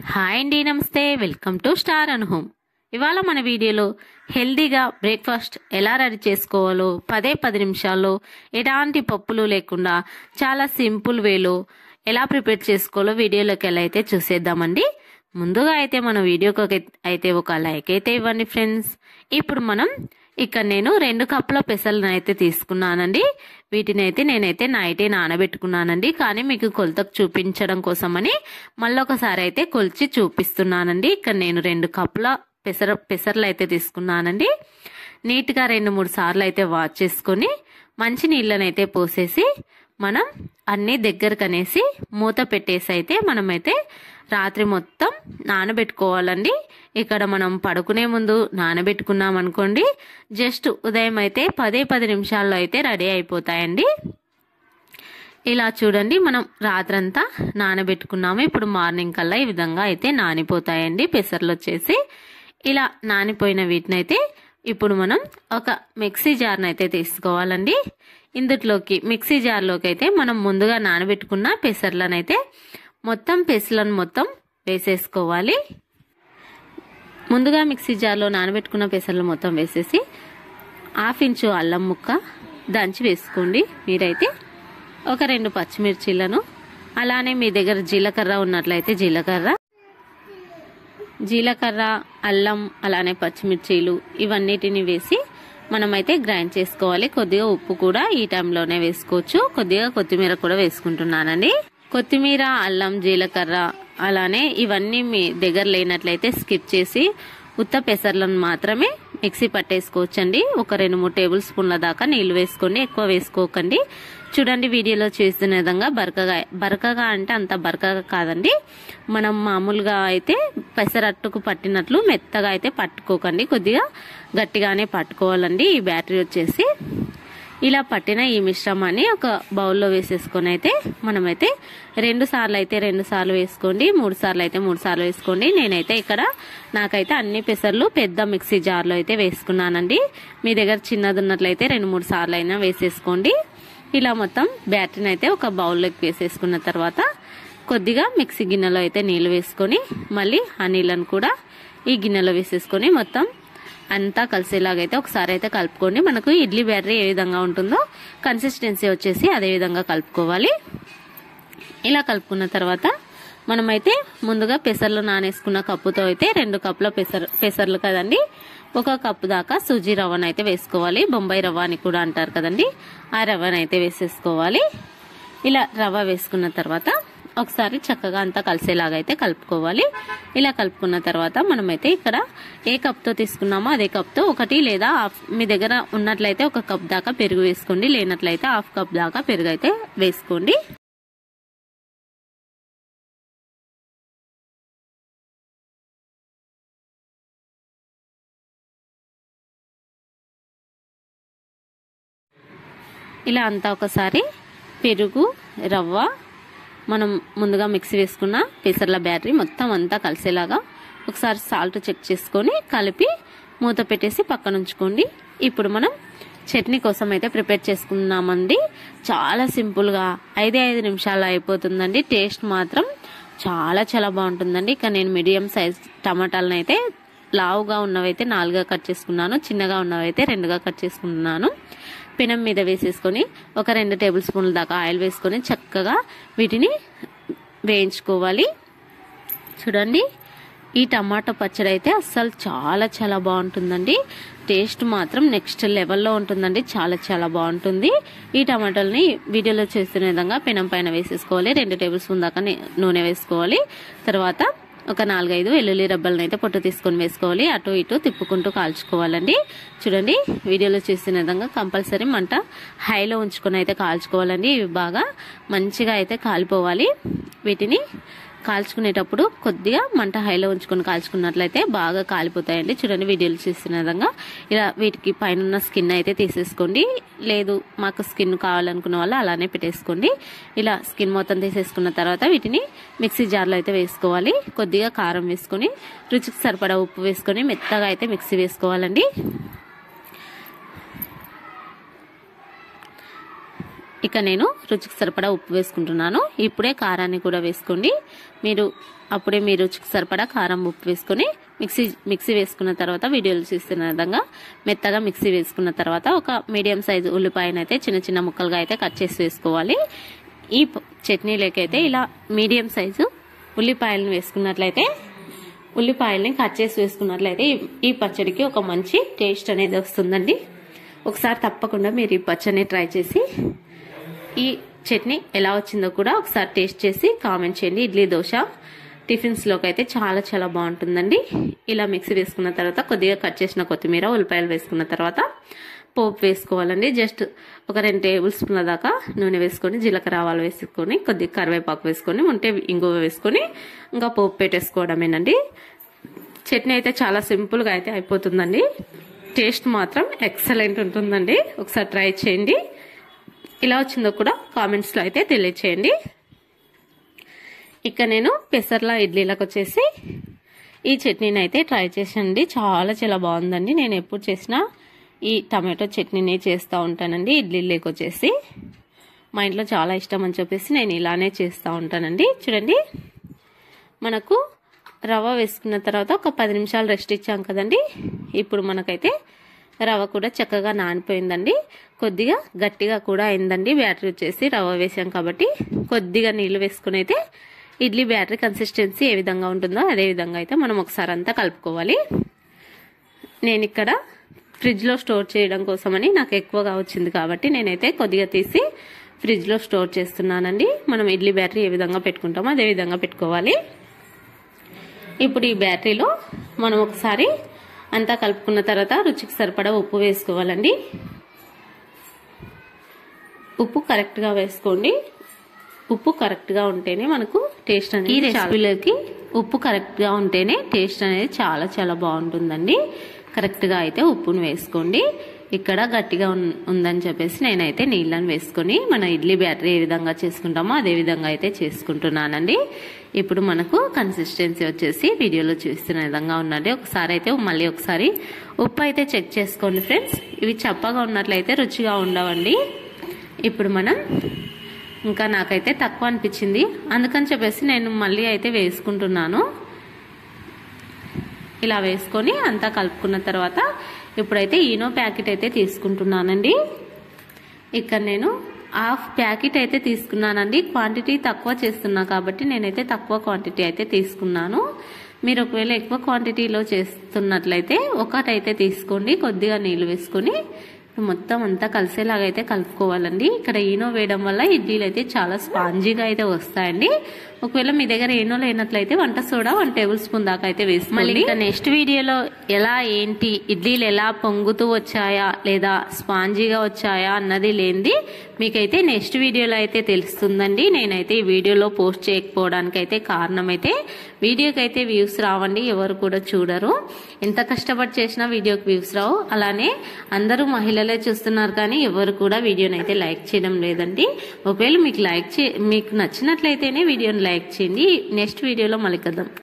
Hi అండి, నమస్తే. Welcome to star and home. ఇవాళ మన వీడియోలో హెల్దీగా బ్రేక్ఫాస్ట్ ఎలా రెడీ చేసుకోవాలో 10 నిమిషాల్లో ఎలాంటి పప్పులు లేకుండా చాలా సింపుల్ వేలో ఎలా ప్రిపేర్ చేసుకోవాలో వీడియోలోకి ఎలా అయితే చూసేద్దామండి. ముందుగా అయితే మన వీడియోకి అయితే ఒక లైక్ అయితే ఇవ్వండి ఫ్రెండ్స్. ఇప్పుడు మనం ఇక్కడ నేను 2 కప్పుల పెసలను అయితే తీసుకున్నానండి. వీటిని అయితే నేనైతే నైటే నానబెట్టుకున్నానండి. కానీ మీకు కొలతకు చూపించడం కోసమని మళ్ళొకసారి అయితే కొలిచి చూపిస్తున్నానండి. ఇక్కడ నేను 2 కప్పుల పెసర్లు అయితే తీసుకున్నానండి. నీట్గా 2-3 సార్లు అయితే వాష్ చేసుకొని మంచి నీళ్ళనైతే పోసేసి మనం అన్నీ దగ్గరకు అనేసి మూత పెట్టేసి అయితే మనమైతే రాత్రి మొత్తం నానబెట్టుకోవాలండి. ఇక్కడ మనం పడుకునే ముందు నానబెట్టుకున్నాం అనుకోండి, జస్ట్ ఉదయం అయితే 10 నిమిషాల్లో అయితే రెడీ అయిపోతాయండి. ఇలా చూడండి, మనం రాత్రంతా నానబెట్టుకున్నాము. ఇప్పుడు మార్నింగ్ కల్లా ఈ విధంగా అయితే నానిపోతాయండి పెసర్లు వచ్చేసి. ఇలా నానిపోయిన వీటిని అయితే ఇప్పుడు మనం ఒక మిక్సీ జార్ని అయితే తీసుకోవాలండి. ఇందులోకి మిక్సీ జార్లోకి అయితే మనం ముందుగా నానబెట్టుకున్న పెసర్లను అయితే పెసలను మొత్తం వేసేసుకోవాలి. ముందుగా మిక్సీ జార్లో నానబెట్టుకున్న పెసర్లు మొత్తం వేసేసి 1/2 ఇంచు అల్లం ముక్క దంచి వేసుకోండి. మీరైతే ఒక 2 పచ్చిమిర్చీలను, అలానే మీ దగ్గర జీలకర్ర ఉన్నట్లయితే జీలకర్ర, అల్లం, అలానే పచ్చిమిర్చీలు ఇవన్నిటిని వేసి మనమైతే గ్రైండ్ చేసుకోవాలి. కొద్దిగా ఉప్పు కూడా ఈ టైంలోనే వేసుకోవచ్చు. కొద్దిగా కొత్తిమీర కూడా వేసుకుంటున్నానండి. కొత్తిమీర, అల్లం, జీలకర్ర అలానే ఇవన్నీ మీ దగ్గర లేనట్లయితే స్కిప్ చేసి ఉత్త పెసర్లను మాత్రమే మిక్సీ పట్టేసుకోవచ్చండి. ఒక 2-3 టేబుల్ స్పూన్ల దాకా నీళ్లు వేసుకోండి, ఎక్కువ వేసుకోకండి. చూడండి, వీడియోలో చేస్తున్న విధంగా బరకగా అంటే అంత బరకగా కాదండి. మనం మామూలుగా అయితే పెసరట్టుకు పట్టినట్లు మెత్తగా అయితే పట్టుకోకండి, కొద్దిగా గట్టిగానే పట్టుకోవాలండి. ఈ బ్యాటరీ వచ్చేసి ఇలా పట్టిన ఈ మిశ్రమాన్ని ఒక బౌల్లో వేసేసుకొని అయితే మనమైతే 2 సార్లు అయితే 2 సార్లు వేసుకోండి, 3 సార్లు అయితే 3 సార్లు వేసుకోండి. నేనైతే ఇక్కడ నాకైతే అన్ని పెసర్లు పెద్ద మిక్సీ జార్లో అయితే వేసుకున్నానండి. మీ దగ్గర చిన్నది ఉన్నట్లయితే 2-3 సార్లు అయినా వేసేసుకోండి. ఇలా మొత్తం బ్యాటరీని అయితే ఒక బౌల్లోకి వేసేసుకున్న తర్వాత కొద్దిగా మిక్సీ గిన్నెలో అయితే నీళ్లు వేసుకొని మళ్ళీ ఆ నీళ్ళను కూడా ఈ గిన్నెలో వేసేసుకొని మొత్తం అంతా కలిసేలాగైతే ఒకసారి అయితే కలుపుకోండి. మనకు ఇడ్లీ బ్యాటరీ ఏ విధంగా ఉంటుందో కన్సిస్టెన్సీ వచ్చేసి అదే విధంగా కలుపుకోవాలి. ఇలా కలుపుకున్న తర్వాత మనమైతే ముందుగా పెసర్లు నానేసుకున్న కప్పుతో అయితే 2 కప్పుల పెసర్లు కదండి, 1 కప్పు దాకా సూజీ రవ్వను అయితే వేసుకోవాలి. బొంబాయి రవ్వ అని కూడా అంటారు కదండి, ఆ రవ్వను అయితే వేసేసుకోవాలి. ఇలా రవ్వ వేసుకున్న తర్వాత ఒకసారి చక్కగా అంతా కలిసేలాగా అయితే కలుపుకోవాలి. ఇలా కలుపుకున్న తర్వాత మనమైతే ఇక్కడ ఏ కప్తో తీసుకున్నామో అదే కప్తో 1 లేదా మీ దగ్గర ఉన్నట్లయితే 1 కప్ దాకా పెరుగు వేసుకోండి, లేనట్లయితే 1/2 కప్ దాకా పెరుగు అయితే వేసుకోండి. ఇలా అంతా ఒకసారి పెరుగు, రవ్వ, మనం ముందుగా మిక్సీ వేసుకున్న పెసర్ల బ్యాటరీ మొత్తం అంతా కలిసేలాగా ఒకసారి సాల్ట్ చెక్ చేసుకొని కలిపి మూత పెట్టేసి పక్కన ఉంచుకోండి. ఇప్పుడు మనం చట్నీ కోసం అయితే ప్రిపేర్ చేసుకున్నామండి. చాలా సింపుల్గా 5 నిమిషాల్లో అయిపోతుందండి. టేస్ట్ మాత్రం చాలా చాలా బాగుంటుందండి. ఇక నేను మీడియం సైజ్ టమాటాలను అయితే లావుగా ఉన్నవైతే 4గా కట్ చేసుకున్నాను, చిన్నగా ఉన్నవైతే 2గా కట్ చేసుకున్నాను. పెనం మీద వేసేసుకొని ఒక 2 టేబుల్ స్పూన్ల దాకా ఆయిల్ వేసుకొని చక్కగా వీటిని వేయించుకోవాలి. చూడండి, ఈ టమాటో పచ్చడి అయితే అస్సలు చాలా చాలా బాగుంటుందండి. టేస్ట్ మాత్రం నెక్స్ట్ లెవెల్లో ఉంటుందండి, చాలా చాలా బాగుంటుంది. ఈ టమాటాలని వీడియోలో చేస్తున్న విధంగా పెనం పైన వేసేసుకోవాలి. 2 టేబుల్ స్పూన్ దాకా నూనె వేసుకోవాలి. తర్వాత ఒక 4-5 వెల్లుల్లి రబ్బలను అయితే పొట్టు తీసుకొని వేసుకోవాలి. అటు ఇటు తిప్పుకుంటూ కాల్చుకోవాలండి. చూడండి, వీడియోలో చేసిన విధంగా కంపల్సరీ మంట హైలో ఉంచుకొని అయితే కాల్చుకోవాలండి. ఇవి బాగా మంచిగా అయితే కాలిపోవాలి. వీటిని కాల్చుకునేటప్పుడు కొద్దిగా మంట హైలో ఉంచుకొని కాల్చుకున్నట్లయితే బాగా కాలిపోతాయండి. చూడండి, వీడియోలు చేసిన విధంగా ఇలా వీటికి పైన స్కిన్ అయితే తీసేసుకోండి. లేదు మాకు స్కిన్ కావాలనుకున్న వాళ్ళు అలానే పెట్టేసుకోండి. ఇలా స్కిన్ మొత్తం తీసేసుకున్న తర్వాత వీటిని మిక్సీ జార్లో అయితే వేసుకోవాలి. కొద్దిగా కారం వేసుకొని రుచికి సరిపడా ఉప్పు వేసుకొని మెత్తగా అయితే మిక్సీ వేసుకోవాలండి. ఇక నేను రుచికి సరిపడా ఉప్పు వేసుకుంటున్నాను. ఇప్పుడే కారాన్ని కూడా వేసుకోండి. అప్పుడే మీ రుచికి సరిపడా కారం, ఉప్పు వేసుకొని మిక్సీ వేసుకున్న తర్వాత వీడియోలు చూస్తున్న విధంగా మెత్తగా మిక్సీ వేసుకున్న తర్వాత ఒక మీడియం సైజు ఉల్లిపాయను అయితే చిన్న చిన్న ముక్కలుగా అయితే కట్ చేసి వేసుకోవాలి. ఈ చట్నీలోకైతే ఇలా మీడియం సైజు ఉల్లిపాయలను వేసుకున్నట్లయితే, ఉల్లిపాయల్ని కట్ చేసి వేసుకున్నట్లయితే ఈ పచ్చడికి ఒక మంచి టేస్ట్ అనేది వస్తుందండి. ఒకసారి తప్పకుండా మీరు ఈ పచ్చడిని ట్రై చేసి ఈ చట్నీ ఎలా వచ్చిందో కూడా ఒకసారి టేస్ట్ చేసి కామెంట్ చేయండి. ఇడ్లీ, దోశ, టిఫిన్స్ లోకి అయితే చాలా చాలా బాగుంటుందండి. ఇలా మిక్సీ వేసుకున్న తర్వాత కొద్దిగా కట్ చేసిన కొత్తిమీర, ఉల్లిపాయలు వేసుకున్న తర్వాత పోపు వేసుకోవాలండి. జస్ట్ ఒక 2 టేబుల్ స్పూన్ల దాకా నూనె వేసుకొని, జీలకర్ర, ఆవాలు వేసుకొని, కొద్దిగా కరివేపాకు వేసుకొని, ఉంటే ఇంగువ వేసుకొని ఇంకా పోపు పెట్టేసుకోవడమేనండి. చట్నీ అయితే చాలా సింపుల్ గా అయితే అయిపోతుందండి. టేస్ట్ మాత్రం ఎక్సలెంట్ ఉంటుందండి. ఒకసారి ట్రై చేయండి. ఇలా వచ్చిందో కూడా కామెంట్స్ లో అయితే తెలియచేయండి. ఇక నేను పెసర్ల ఇడ్లీలకు వచ్చేసి ఈ చట్నీని అయితే ట్రై చేసానండి. చాలా చాలా బాగుందండి. నేను ఎప్పుడు చేసినా ఈ టమాటో చట్నీని చేస్తూ ఉంటానండి. ఇడ్లీలోకి వచ్చేసి మా ఇంట్లో చాలా ఇష్టం అని చెప్పేసి నేను ఇలానే చేస్తూ ఉంటానండి. చూడండి, మనకు రవ్వ వేసుకున్న తర్వాత ఒక 10 నిమిషాలు రెస్ట్ ఇచ్చాం కదండి. ఇప్పుడు మనకైతే రవ్వ కూడా చక్కగా నానిపోయిందండి. కొద్దిగా గట్టిగా కూడా అయిందండి బ్యాటర్ వచ్చేసి. రవ్వ వేసాం కాబట్టి కొద్దిగా నీళ్లు వేసుకుని అయితే ఇడ్లీ బ్యాటర్ కన్సిస్టెన్సీ ఏ విధంగా ఉంటుందో అదే విధంగా అయితే మనం ఒకసారి అంతా కలుపుకోవాలి. నేను ఇక్కడ ఫ్రిడ్జ్ లో స్టోర్ చేయడం కోసమని నాకు ఎక్కువగా వచ్చింది కాబట్టి నేనైతే కొద్దిగా తీసి ఫ్రిడ్జ్ లో స్టోర్ చేస్తున్నానండి. మనం ఇడ్లీ బ్యాటరీ ఏ విధంగా పెట్టుకుంటామో అదే విధంగా పెట్టుకోవాలి. ఇప్పుడు ఈ బ్యాటరీలో మనం ఒకసారి అంతా కలుపుకున్న తర్వాత రుచికి సరిపడా ఉప్పు వేసుకోవాలండి. ఉప్పు కరెక్ట్ గా వేసుకోండి. ఉప్పు కరెక్ట్ గా ఉంటేనే మనకు టేస్ట్ అనేది, ఈ రెసిపీలోకి ఉప్పు కరెక్ట్ గా ఉంటేనే టేస్ట్ అనేది చాలా చాలా బాగుంటుందండి. కరెక్ట్ గా అయితే ఉప్పును వేసుకోండి. ఇక్కడ గట్టిగా ఉందని చెప్పేసి నేనైతే నీళ్ళని వేసుకొని మన ఇడ్లీ బ్యాటర్ ఏ విధంగా చేసుకుంటామో అదే విధంగా అయితే చేసుకుంటున్నానండి. ఇప్పుడు మనకు కన్సిస్టెన్సీ వచ్చేసి వీడియోలో చూస్తున్న విధంగా ఉందండి. ఒకసారి అయితే మళ్ళీ ఒకసారి ఉప్పు అయితే చెక్ చేసుకోండి ఫ్రెండ్స్. ఇవి చప్పగా ఉన్నట్లయితే రుచిగా ఉండవండి. ఇప్పుడు మనం ఇంకా నాకైతే తక్కువ అనిపించింది, అందుకని చెప్పేసి నేను మళ్ళీ అయితే వేసుకుంటున్నాను. ఇలా వేసుకొని అంతా కలుపుకున్న తర్వాత ఇప్పుడైతే ఈనో ప్యాకెట్ అయితే తీసుకుంటున్నానండి. ఇక్కడ నేను 1/2 ప్యాకెట్ అయితే తీసుకున్నానండి. క్వాంటిటీ తక్కువ చేస్తున్నా కాబట్టి నేనైతే తక్కువ క్వాంటిటీ అయితే తీసుకున్నాను. మీరు ఒకవేళ ఎక్కువ క్వాంటిటీలో చేస్తున్నట్లయితే ఒకటైతే తీసుకోండి. కొద్దిగా నీళ్లు వేసుకొని మొత్తం అంతా కలిసేలాగా అయితే కలుపుకోవాలండి. ఇక్కడ ఈనో వేయడం వల్ల ఇడ్లీలు అయితే చాలా స్పాంజీగా అయితే వస్తాయండి. ఒకవేళ మీ దగ్గర ఈనో లేనట్లయితే వంట సోడా 1 టేబుల్ స్పూన్ దాకా అయితే వేసుకోండి. ఇక నెక్స్ట్ వీడియోలో ఏంటి ఇడ్లీలు ఎలా పొంగుతూ వచ్చాయా లేదా స్పాంజీగా వచ్చాయా అన్నది లేనిది మీకైతే నెక్స్ట్ వీడియోలో అయితే తెలుస్తుందండి. నేనైతే ఈ వీడియోలో పోస్ట్ చేయకపోవడానికి అయితే కారణం అయితే వీడియోకి అయితే వ్యూస్ రావండి, ఎవరు కూడా చూడరు. ఎంత కష్టపడి చేసినా వీడియోకి వ్యూస్ రావు. అలానే అందరూ మహిళలే చూస్తున్నారు కానీ ఎవరు కూడా వీడియోని అయితే లైక్ చేయడం లేదండి. ఒకవేళ మీకు నచ్చినట్లయితేనే వీడియోని లైక్ చేయండి. నెక్స్ట్ వీడియోలో మళ్ళీ కలుద్దాం.